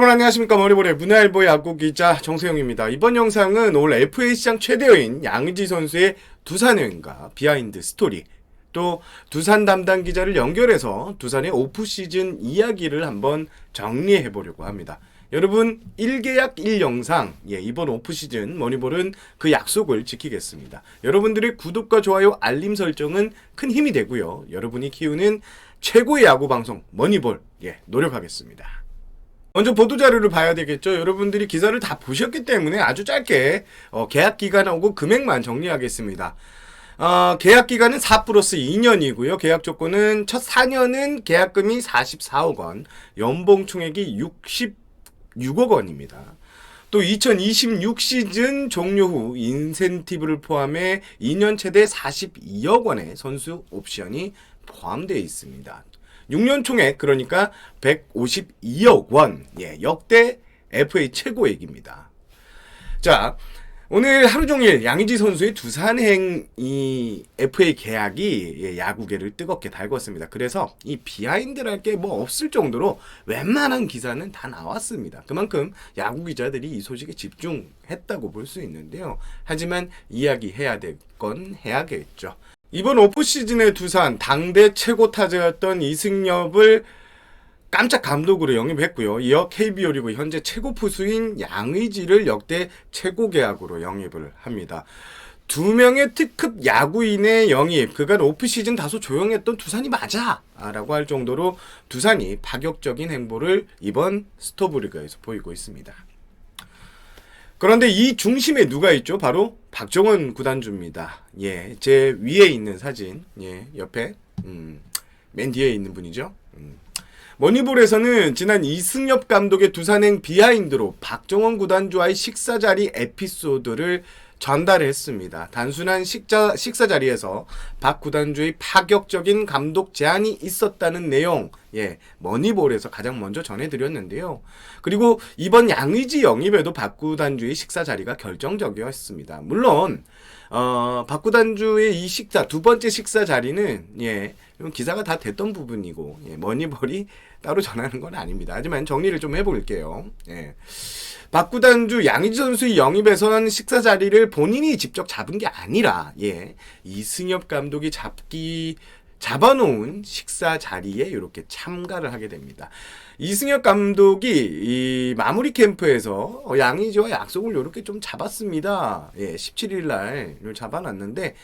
여러분 안녕하십니까. 머리볼의 문화일보 야구기자 정세영입니다. 이번 영상은 올 FA 시장 최대어인 양의지 선수의 두산 여행과 비하인드 스토리, 또 두산 담당 기자를 연결해서 두산의 오프시즌 이야기를 한번 정리해보려고 합니다. 여러분 1계약 1영상, 이번 오프시즌 머니볼은 그 약속을 지키겠습니다. 여러분들의 구독과 좋아요, 알림 설정은 큰 힘이 되고요. 여러분이 키우는 최고의 야구 방송 머니볼, 노력하겠습니다. 먼저 보도자료를 봐야 되겠죠. 여러분들이 기사를 다 보셨기 때문에 아주 짧게 계약 기간하고 금액만 정리하겠습니다. 계약 기간은 4+2년이고요. 계약 조건은 첫 4년은 계약금이 44억 원, 연봉 총액이 66억 원입니다. 또 2026 시즌 종료 후 인센티브를 포함해 2년 최대 42억 원의 선수 옵션이 포함되어 있습니다. 6년 총액, 그러니까 152억 원. 역대 FA 최고액입니다. 자, 오늘 하루 종일 양의지 선수의 두산행 이 FA 계약이 야구계를 뜨겁게 달궜습니다. 그래서 이 비하인드랄 게 뭐 없을 정도로 웬만한 기사는 다 나왔습니다. 그만큼 야구 기자들이 이 소식에 집중했다고 볼 수 있는데요. 하지만 이야기해야 될 건 해야겠죠. 이번 오프시즌의 두산 당대 최고 타자였던 이승엽을 깜짝 감독으로 영입했고요. 이어 KBO 리그 현재 최고 투수인 양의지를 역대 최고 계약으로 영입을 합니다. 두 명의 특급 야구인의 영입, 그간 오프시즌 다소 조용했던 두산이 맞아! 라고 할 정도로 두산이 파격적인 행보를 이번 스토브리그에서 보이고 있습니다. 그런데 이 중심에 누가 있죠? 바로 박정원 구단주입니다. 제 위에 있는 사진, 옆에 맨 뒤에 있는 분이죠. 머니볼에서는 지난 이승엽 감독의 두산행 비하인드로 박정원 구단주와의 식사 자리 에피소드를 전달했습니다. 단순한 식사 자리에서 박 구단주의 파격적인 감독 제안이 있었다는 내용, 머니볼에서 가장 먼저 전해드렸는데요. 그리고 이번 양의지 영입에도 박 구단주의 식사 자리가 결정적이었습니다. 물론 박 구단주의 이 식사, 두 번째 식사 자리는 기사가 다 됐던 부분이고 머니볼이 따로 전하는 건 아닙니다. 하지만 정리를 좀 해볼게요. 박 구단주 양의지 선수의 영입에선 식사 자리를 본인이 직접 잡은 게 아니라 이승엽 감독이 잡아놓은 식사 자리에 이렇게 참가를 하게 됩니다. 이승엽 감독이 이 마무리 캠프에서 양의지와 약속을 이렇게 좀 잡았습니다. 17일 날 잡아놨는데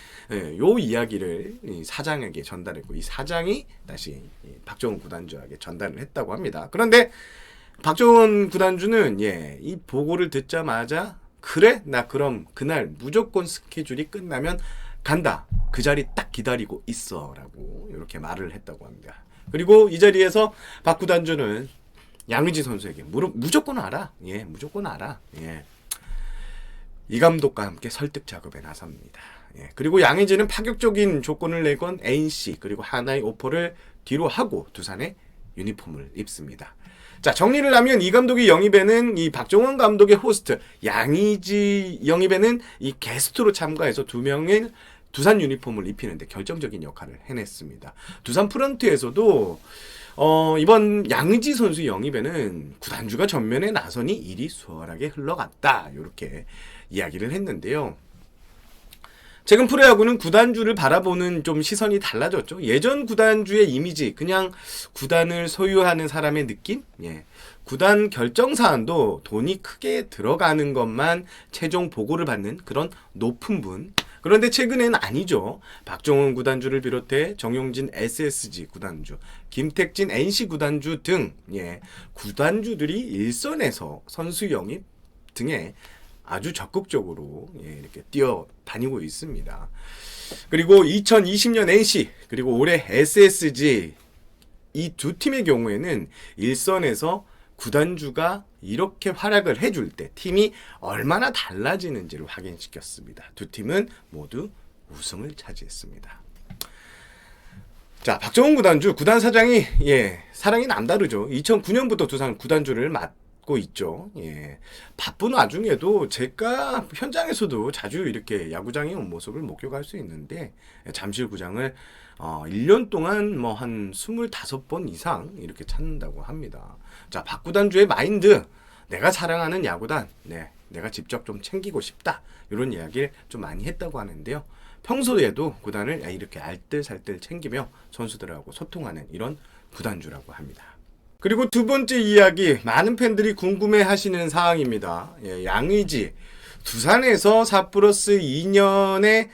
요 이야기를 사장에게 전달했고, 이 사장이 다시 박정원 구단주에게 전달을 했다고 합니다. 그런데 박정원 구단주는 이 보고를 듣자마자 그래? 나 그럼 그날 무조건 스케줄이 끝나면 간다. 그 자리 딱 기다리고 있어. 라고 이렇게 말을 했다고 합니다. 그리고 이 자리에서 박 구단주는 양의지 선수에게 무조건 알아. 무조건 알아. 이 감독과 함께 설득 작업에 나섭니다. 그리고 양의지는 파격적인 조건을 내건 NC 그리고 하나의 오퍼를 뒤로 하고 두산의 유니폼을 입습니다. 자, 정리를 하면 이 감독의 영입에는 이 박정원 감독의 호스트, 양의지 영입에는 이 게스트로 참가해서 두 명의 두산 유니폼을 입히는데 결정적인 역할을 해냈습니다. 두산 프런트에서도 이번 양의지 선수 영입에는 구단주가 전면에 나서니 일이 수월하게 흘러갔다. 이렇게 이야기를 했는데요. 최근 프로야구는 구단주를 바라보는 좀 시선이 달라졌죠. 예전 구단주의 이미지, 그냥 구단을 소유하는 사람의 느낌? 구단 결정 사안도 돈이 크게 들어가는 것만 최종 보고를 받는 그런 높은 분. 그런데 최근에는 아니죠. 박정원 구단주를 비롯해 정용진 SSG 구단주, 김택진 NC 구단주 등 구단주들이 일선에서 선수 영입 등에 아주 적극적으로 이렇게 뛰어다니고 있습니다. 그리고 2020년 NC 그리고 올해 SSG 이 두 팀의 경우에는 일선에서 구단주가 이렇게 활약을 해줄 때 팀이 얼마나 달라지는지를 확인시켰습니다. 두 팀은 모두 우승을 차지했습니다. 자, 박정원 구단주, 구단 사장이 사랑이 남다르죠. 2009년부터 두산 구단주를 맡고 받고 있죠. 예. 바쁜 와중에도 제가 현장에서도 자주 이렇게 야구장에 온 모습을 목격할 수 있는데 잠실구장을 1년 동안 뭐 한 25번 이상 이렇게 찾는다고 합니다. 자, 박구단주의 마인드. 내가 사랑하는 야구단. 네. 내가 직접 좀 챙기고 싶다. 이런 이야기를 좀 많이 했다고 하는데요. 평소에도 구단을 이렇게 알뜰살뜰 챙기며 선수들하고 소통하는 이런 구단주라고 합니다. 그리고 두 번째 이야기, 많은 팬들이 궁금해 하시는 사항입니다. 예, 양의지. 두산에서 4+2년에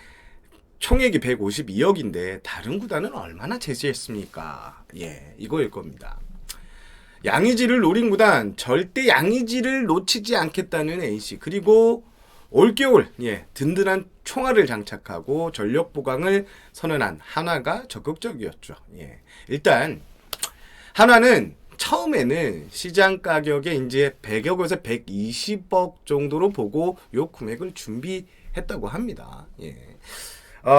총액이 152억인데 다른 구단은 얼마나 제시했습니까? 예, 이거일 겁니다. 양의지를 노린 구단, 절대 양의지를 놓치지 않겠다는 NC. 그리고 올겨울 든든한 총알을 장착하고 전력 보강을 선언한 한화가 적극적이었죠. 예. 일단 한화는 처음에는 시장 가격에 이제 100억에서 120억 정도로 보고 요 금액을 준비했다고 합니다. 예.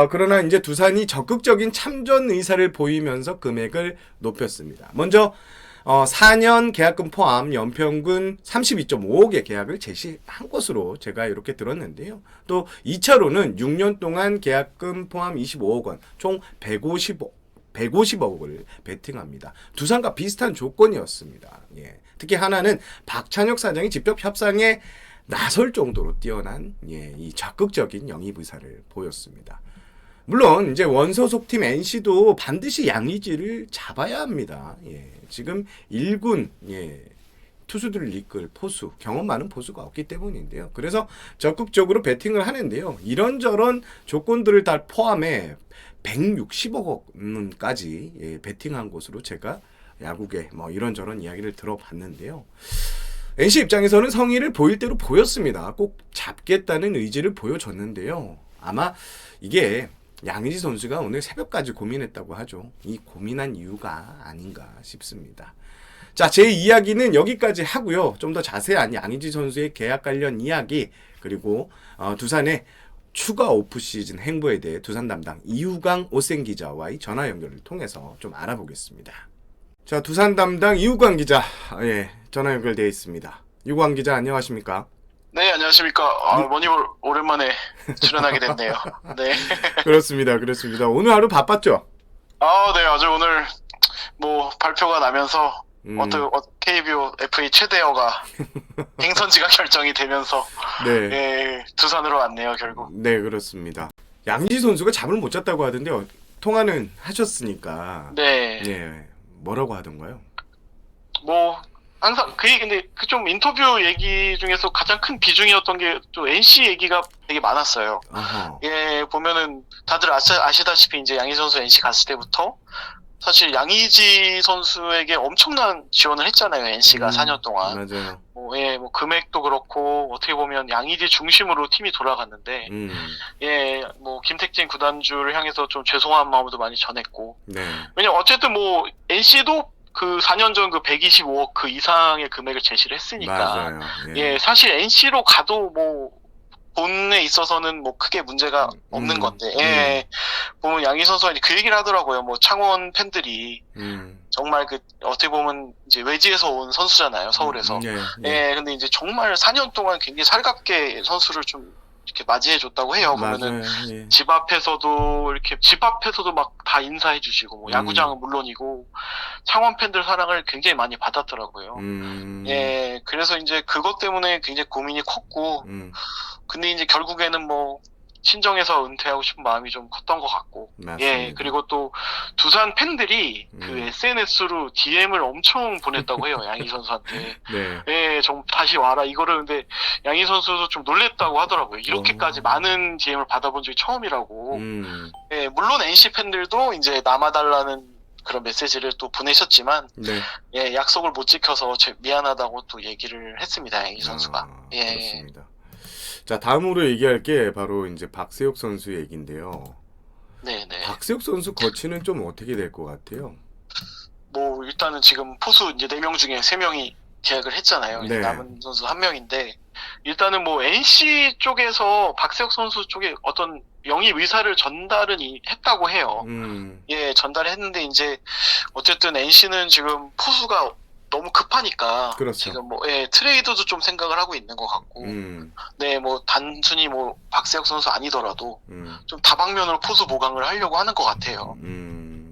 그러나 이제 두산이 적극적인 참전 의사를 보이면서 금액을 높였습니다. 먼저 4년 계약금 포함 연평균 32.5억의 계약을 제시한 것으로 제가 이렇게 들었는데요. 또 2차로는 6년 동안 계약금 포함 25억 원, 총 150억을 베팅합니다. 두산과 비슷한 조건이었습니다. 예. 특히 하나는 박찬혁 사장이 직접 협상에 나설 정도로 뛰어난 이 적극적인 영입 의사를 보였습니다. 물론 이제 원소속팀 NC도 반드시 양의지를 잡아야 합니다. 예. 지금 1군 투수들을 이끌 포수, 경험 많은 포수가 없기 때문인데요. 그래서 적극적으로 배팅을 하는데요. 이런저런 조건들을 다 포함해 160억 원까지 배팅한 것으로 제가 야구계 뭐 이런저런 이야기를 들어봤는데요. NC 입장에서는 성의를 보일 대로 보였습니다. 꼭 잡겠다는 의지를 보여줬는데요. 아마 이게 양의지 선수가 오늘 새벽까지 고민했다고 하죠. 이 고민한 이유가 아닌가 싶습니다. 자, 제 이야기는 여기까지 하고요. 좀 더 자세한 양의지 선수의 계약 관련 이야기 그리고 두산의 추가 오프시즌 행보에 대해 두산 담당 이우강 오센 기자와의 전화 연결을 통해서 좀 알아보겠습니다. 자, 두산 담당 이우강 기자, 전화 연결되어 있습니다. 이우강 기자 안녕하십니까? 네, 안녕하십니까. 머니 오랜만에 출연하게 됐네요. 네. 그렇습니다. 오늘 하루 바빴죠? 네, 아주 오늘 뭐 발표가 나면서 KBO FA 최대어가 행선지가 결정이 되면서 두산으로 왔네요, 결국. 네, 그렇습니다. 양의지 선수가 잠을 못 잤다고 하던데 통화는 하셨으니까. 네. 뭐라고 하던가요? 뭐 항상 근데 그 좀 인터뷰 얘기 중에서 가장 큰 비중이었던 게 또 NC 얘기가 되게 많았어요. 아하. 보면은 다들 아시다시피 이제 양의지 선수 NC 갔을 때부터 사실 양의지 선수에게 엄청난 지원을 했잖아요. NC가 4년 동안. 맞아요. 뭐 금액도 그렇고 어떻게 보면 양의지 중심으로 팀이 돌아갔는데 뭐 김택진 구단주를 향해서 좀 죄송한 마음도 많이 전했고. 네. 왜냐면 어쨌든 뭐 NC도 그 4년 전 그 125억 그 이상의 금액을 제시를 했으니까. 맞아요. 사실 NC로 가도 뭐 돈에 있어서는 뭐 크게 문제가 없는 건데, 보면 양희 선수가 그 얘기를 하더라고요. 뭐 창원 팬들이 정말 그 어떻게 보면 이제 외지에서 온 선수잖아요, 서울에서. 근데 이제 정말 4년 동안 굉장히 살갑게 선수를 좀 이렇게 맞이해줬다고 해요. 보면은 집 앞에서도 막 다 인사해주시고, 뭐 야구장은 물론이고 창원 팬들 사랑을 굉장히 많이 받았더라고요. 그래서 이제 그것 때문에 굉장히 고민이 컸고, 근데 이제 결국에는 뭐 친정에서 은퇴하고 싶은 마음이 좀 컸던 것 같고. 맞습니다. 그리고 또 두산 팬들이 그 SNS로 DM을 엄청 보냈다고 해요, 양희 선수한테. 좀 다시 와라 이거를. 근데 양희 선수도 좀 놀랬다고 하더라고요. 이렇게까지 많은 DM을 받아본 적이 처음이라고. 물론 NC 팬들도 이제 남아달라는 그런 메시지를 또 보내셨지만 약속을 못 지켜서 미안하다고 또 얘기를 했습니다, 양희 선수가. 그렇습니다. 자, 다음으로 얘기할 게 바로 이제 박세욱 선수 얘기인데요. 네네. 박세욱 선수 거치는 좀 어떻게 될 것 같아요? 뭐 일단은 지금 포수 이제 4명 중에 3명이 계약을 했잖아요. 이제 남은 선수 1명인데 일단은 뭐 NC 쪽에서 박세욱 선수 쪽에 어떤 영입 의사를 전달은 했다고 해요. 전달했는데 이제 어쨌든 NC는 지금 포수가 너무 급하니까 그렇죠. 지금 뭐 트레이드도 좀 생각을 하고 있는 것 같고 네, 뭐 단순히 뭐 박세혁 선수 아니더라도 좀 다방면으로 포수 보강을 하려고 하는 것 같아요.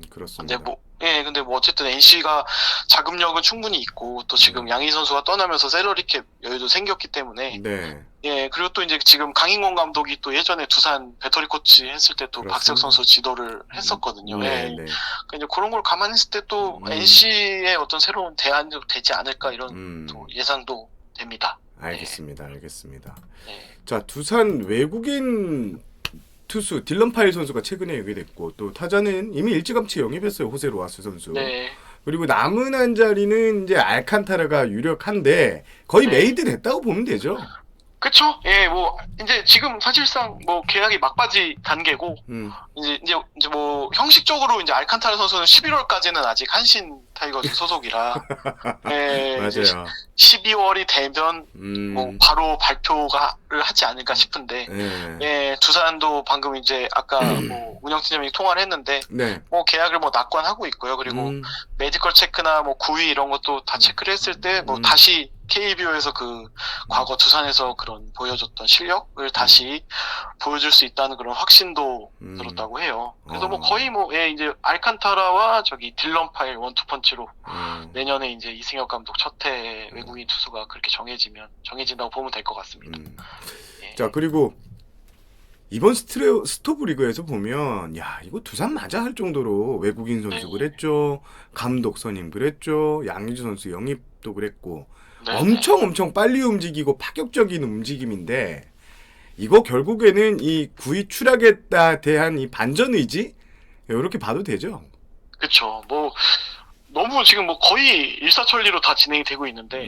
그렇습니다. 근데 뭐 어쨌든 NC가 자금력은 충분히 있고 또 지금 양희 선수가 떠나면서 셀러리캡 여유도 생겼기 때문에 네. 그리고 또 이제 지금 강인권 감독이 또 예전에 두산 배터리 코치 했을 때 또 박세혁 선수 지도를 했었거든요. 네. 그러니까 이제 그런 걸 감안했을 때 또 NC의 어떤 새로운 대안도 되지 않을까 이런 또 예상도 됩니다. 알겠습니다. 알겠습니다. 네. 자, 두산 외국인 투수 딜런 파일 선수가 최근에 연결됐고 또 타자는 이미 일찌감치 영입했어요. 호세 로하스 선수. 네. 그리고 남은 한 자리는 이제 알칸타라가 유력한데 거의 메이드 됐다고 보면 되죠. 그쵸? 뭐 이제 지금 사실상 뭐 계약이 막바지 단계고 이제 뭐 형식적으로 이제 알칸타라 선수는 11월까지는 아직 한신 타이거즈 소속이라 맞아요. 12월이 되면 뭐 바로 발표를 하지 않을까 싶은데 두산도 방금 이제 아까 뭐 운영팀장이 통화를 했는데 뭐 계약을 뭐 낙관하고 있고요. 그리고 메디컬 체크나 뭐 구위 이런 것도 다 체크를 했을 때 뭐 다시 KBO에서 그 과거 두산에서 그런 보여줬던 실력을 다시 보여줄 수 있다는 그런 확신도 들었다고 해요. 그래서 뭐 거의 뭐 이제 알칸타라와 저기 딜런 파일 원투펀치로 내년에 이제 이승엽 감독 첫해 외국인 투수가 그렇게 정해진다고 보면 될 것 같습니다. 자, 그리고 이번 스토브 리그에서 보면 야, 이거 두산 맞아 할 정도로 외국인 선수 그랬죠. 감독 선임 그랬죠. 양의지 선수 영입도 그랬고 엄청 빨리 움직이고 파격적인 움직임인데 이거 결국에는 이 구위 추락에 대한 이 반전 의지 이렇게 봐도 되죠. 그렇죠. 뭐 너무 지금 뭐 거의 일사천리로 다 진행이 되고 있는데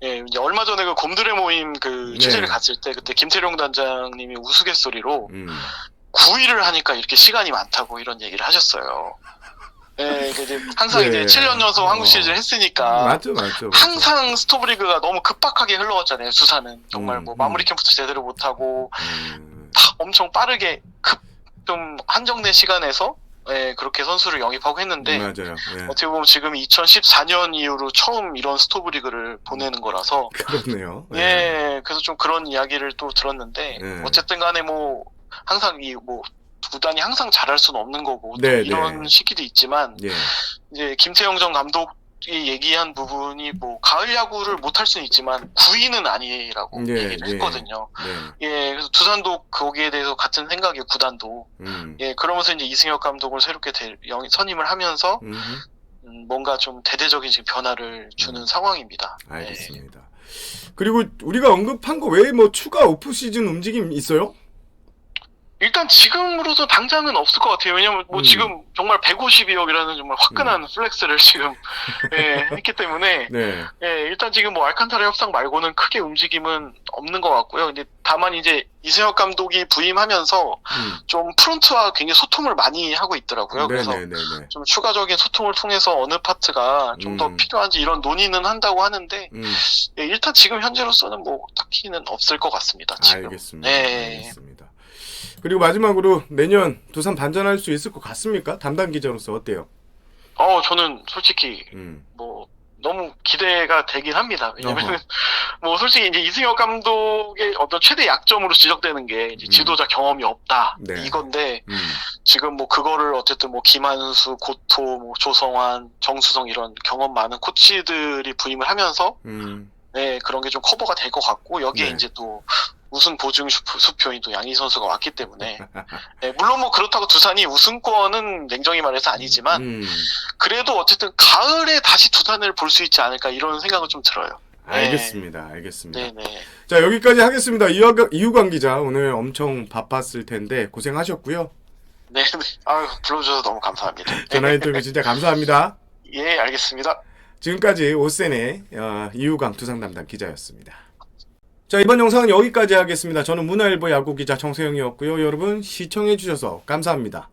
이제 얼마 전에 그 곰들의 모임 그 취재를 갔을 때 그때 김태룡 단장님이 우스갯소리로 9위를 하니까 이렇게 시간이 많다고 이런 얘기를 하셨어요. 이제 항상 이제 7년 연속 한국 시리즈를 했으니까 맞죠. 항상 스토브리그가 너무 급박하게 흘러갔잖아요. 두산은 정말 뭐 마무리 캠프도 제대로 못하고 다 엄청 빠르게 좀 한정된 시간에서 그렇게 선수를 영입하고 했는데 맞아요. 어떻게 보면 지금 2014년 이후로 처음 이런 스토브리그를 보내는 거라서 그렇네요. 그래서 좀 그런 이야기를 또 들었는데 어쨌든 간에 뭐 항상 뭐 구단이 항상 잘할 수는 없는 거고 이런 시기도 있지만 이제 김태형 전 감독이 얘기한 부분이 뭐 가을 야구를 못할 수는 있지만 9위는 아니라고 얘기를 했거든요. 그래서 두산도 거기에 대해서 같은 생각이에요. 구단도 그러면서 이제 이승엽 감독을 새롭게 선임을 하면서 뭔가 좀 대대적인 지금 변화를 주는 상황입니다. 알겠습니다. 그리고 우리가 언급한 거 외에 뭐 추가 오프 시즌 움직임 있어요? 일단 지금으로서 당장은 없을 것 같아요. 왜냐면 뭐 지금 정말 152억이라는 정말 화끈한 플렉스를 지금 했기 때문에 일단 지금 뭐 알칸타라 협상 말고는 크게 움직임은 없는 것 같고요. 근데 다만 이제 이승엽 감독이 부임하면서 좀 프론트와 굉장히 소통을 많이 하고 있더라고요. 그래서 좀 추가적인 소통을 통해서 어느 파트가 좀 더 필요한지 이런 논의는 한다고 하는데 일단 지금 현재로서는 뭐 딱히는 없을 것 같습니다. 지금. 알겠습니다. 알겠습니다. 그리고 마지막으로 내년 두산 반전할 수 있을 것 같습니까? 담당 기자로서 어때요? 저는 솔직히 뭐 너무 기대가 되긴 합니다. 왜냐면 뭐 솔직히 이제 이승엽 감독의 어떤 최대 약점으로 지적되는 게 이제 지도자 경험이 없다 이건데 지금 뭐 그거를 어쨌든 뭐 김한수, 고토, 뭐 조성환, 정수성 이런 경험 많은 코치들이 부임을 하면서 그런 게 좀 커버가 될 것 같고 여기에 이제 또 우승 보증 수표인 또 양희 선수가 왔기 때문에 물론 뭐 그렇다고 두산이 우승권은 냉정히 말해서 아니지만 그래도 어쨌든 가을에 다시 두산을 볼 수 있지 않을까 이런 생각은 좀 들어요. 알겠습니다. 자, 여기까지 하겠습니다. 이유관 기자 오늘 엄청 바빴을 텐데 고생하셨고요. 불러주셔서 너무 감사합니다. 전화 인터뷰 진짜 감사합니다. 알겠습니다. 지금까지 오센의 이유광 두산 담당 기자였습니다. 자, 이번 영상은 여기까지 하겠습니다. 저는 문화일보 야구기자 정세영이었고요. 여러분 시청해주셔서 감사합니다.